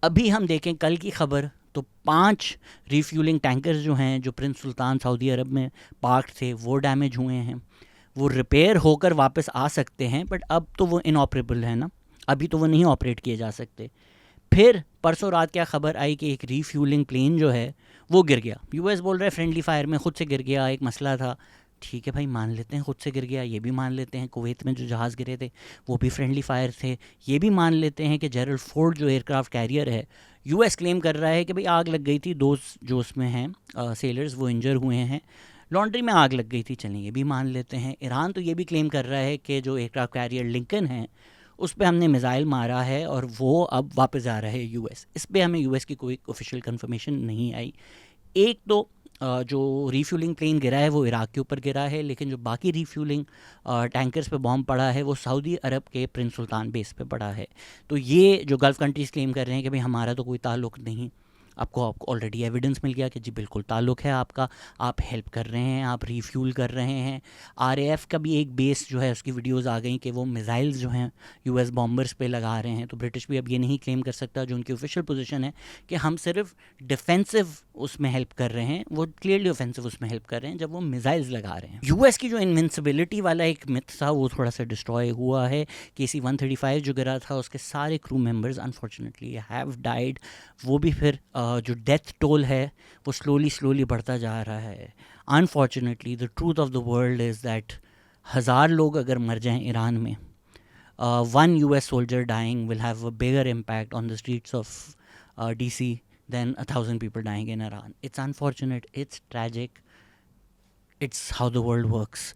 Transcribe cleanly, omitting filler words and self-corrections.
अभी हम देखें कल की खबर, तो 5 रिफ्यूलिंग टैंकर्स जो हैं, जो प्रिंस सुल्तान सऊदी अरब में पार्क थे, वो डैमेज हुए हैं। वो रिपेयर होकर वापस आ सकते हैं, बट अब तो वो इनऑपरेबल है ना, अभी तो वो नहीं ऑपरेट किए जा सकते। फिर परसों रात क्या खबर आई कि एक रीफ्यूलिंग प्लेन जो है वो गिर गया। यूएस बोल रहा है फ्रेंडली फायर में खुद से गिर गया, एक मसला था। ठीक है भाई, मान लेते हैं खुद से गिर गया, ये भी मान लेते हैं कुवैत में जो जहाज़ गिरे थे वो भी फ्रेंडली फायर थे, ये भी मान लेते हैं कि जेरल फोर्ड जो एयरक्राफ्ट कैरियर है, यूएस क्लेम कर रहा है कि भाई आग लग गई थी, दो जो उसमें हैं सेलर्स वो इंजर हुए हैं, लॉन्ड्री में आग लग गई थी, चलें ये भी मान लेते हैं। ईरान तो ये भी क्लेम कर रहा है कि जो एयरक्राफ्ट कैरियर लिंकन है उस पे हमने मिसाइल मारा है और वो अब वापस आ रहा है यूएस। इस पे हमें यूएस की कोई ऑफिशियल कंफर्मेशन नहीं आई। एक तो जो रीफ्यूलिंग प्लेन गिरा है वो इराक के ऊपर गिरा है, लेकिन जो बाकी रीफ्यूलिंग टैंकर्स पे बॉम्ब पड़ा है वो सऊदी अरब के प्रिंस सुल्तान बेस पे पड़ा है। तो ये जो गल्फ़ कंट्रीज़ क्लेम कर रहे हैं कि भाई हमारा तो कोई ताल्लुक नहीं, आपको ऑलरेडी एविडेंस मिल गया कि जी बिल्कुल ताल्लुक है आपका, आप हेल्प कर रहे हैं, आप रीफ्यूल कर रहे हैं। आरएएफ का भी एक बेस जो है उसकी वीडियोस आ गई कि वो मिसाइल्स जो हैं यूएस बॉम्बर्स पे लगा रहे हैं। तो ब्रिटिश भी अब ये नहीं क्लेम कर सकता, जो उनकी ऑफिशियल पोजीशन है, कि हम सिर्फ डिफेंसिव उसमें हेल्प कर रहे हैं, वो क्लियरली ऑफेंसिव उसमें हेल्प कर रहे हैं जब वो मिसाइल्स लगा रहे हैं। यूएस की जो इनविंसिबिलिटी वाला एक मिथ था वो थोड़ा सा डिस्ट्रॉय हुआ है। KC-135 जो गिरा था उसके सारे crew members unfortunately have died. वो भी फिर जो डेथ टोल है वो स्लोली स्लोली बढ़ता जा रहा है। Unfortunately the truth of the world is that 1000 लोग अगर मर जाएं ईरान में, one US soldier dying will have a bigger impact on the streets of DC than 1,000 people dying in Iran. It's unfortunate, it's tragic, it's how the world works.